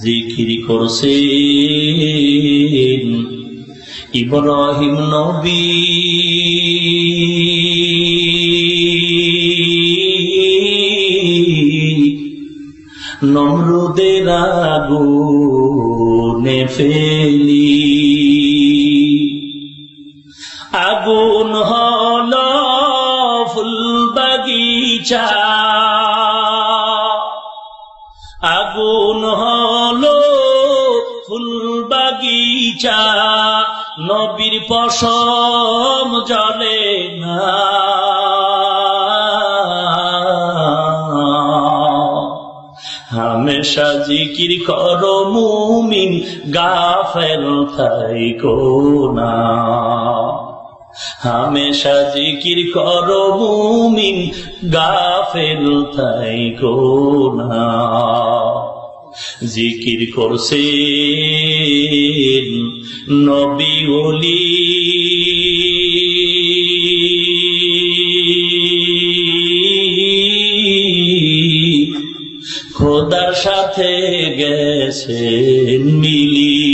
জিকির করছেন ইব্রাহিম নবী। নমরুদের আগুনে ফেলি আগুন হলো ফুল বাগিচা, আগুন হলো ফুল বাগিচা, নবীর পশম জ্বলে না। হামেশা জিকির করো মুমিন, গাফেল থাইকো না। হামেশা জিকির করো মুমিন, গাফেল থাইকো না। জিকির করছেন নবী ওলি, খোদার সাথে গেছেন মিলি।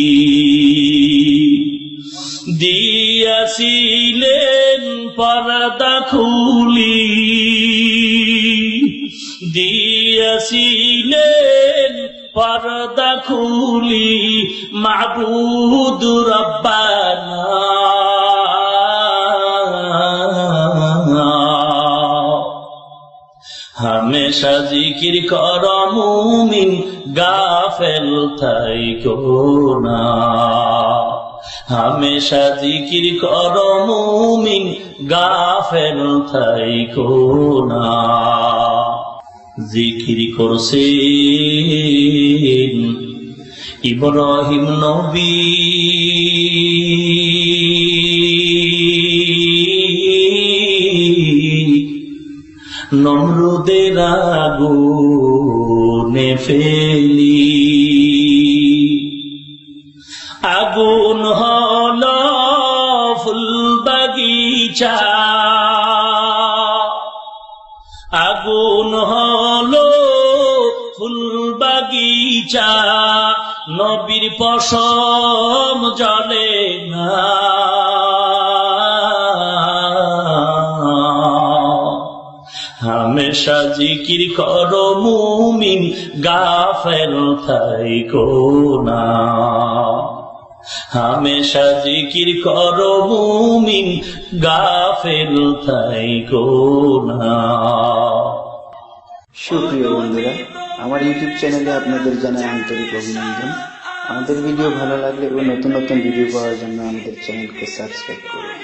দিয়াছিলেন পর্দা খুলি, দিয়াছিলেন পর্দা খুলি, মাবুদ রব্বানা। হামেশা জিকির কর মুমিন, গাফেল থাইকো না। হামেশা জিকির কর মুমিন, গাফেল থাইকো না। জিকির করছেন ইব্রাহিম নবী। নমরুদের আগুনে ফেলি আগুন হলো ফুল বাগিচা, আগুন হলো ফুল বাগিচা, নবীর পশম জ্বলে না। হামেশা জিকির করো মুমিন, গাফেল থাইকো না। হামেশা জিকির করো মুমিন, গাফেল থাইকো না। সুপ্রিয় বন্ধুরা, আমার ইউটিউব চ্যানেলে আপনাদের জানাই আন্তরিক অভিনন্দন। আমাদের ভিডিও ভালো লাগলে ও নতুন নতুন ভিডিও পাওয়ার জন্য আমাদের চ্যানেলকে সাবস্ক্রাইব করুন।